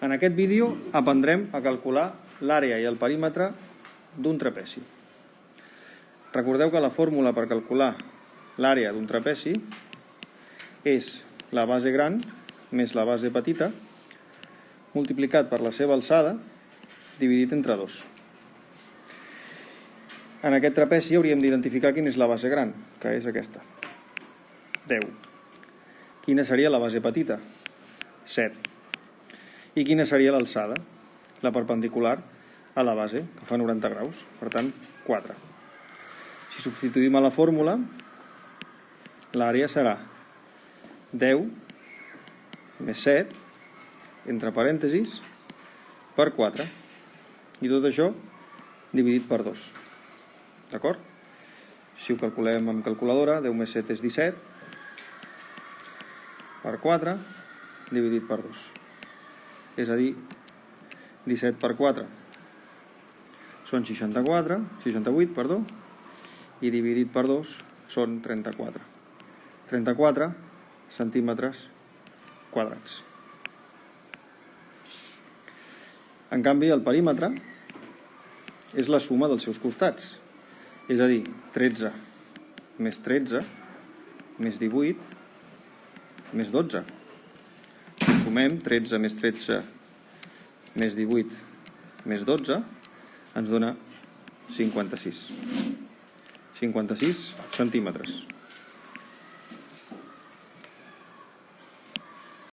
En aquest vídeo aprendrem a calcular l'àrea i el perímetre d'un trapezi. Recordeu que la fórmula per calcular l'àrea d'un trapezi és la base gran més la base petita multiplicat per la seva alçada dividit entre 2. En aquest trapezi hauríem d'identificar quina és la base gran, que és aquesta, 10. Quina seria la base petita? 7. I quina seria l'alçada? La perpendicular a la base, que fa 90 graus, per tant, 4. Si substituïm a la fórmula, l'àrea serà 10 més 7, entre parèntesis, per 4. I tot això dividit per 2. D'acord? Si ho calculem amb calculadora, 10 més 7 és 17, per 4, dividit per 2. És a dir, 17 per 4 són 68, i dividit per 2 són 34. 34 centímetres quadrats. En canvi, el perímetre és la suma dels seus costats. És a dir, 13 més 13 més 18 més 12. Si sumem 13 més 13 més 18 més 12, ens dona 56. 56 centímetres.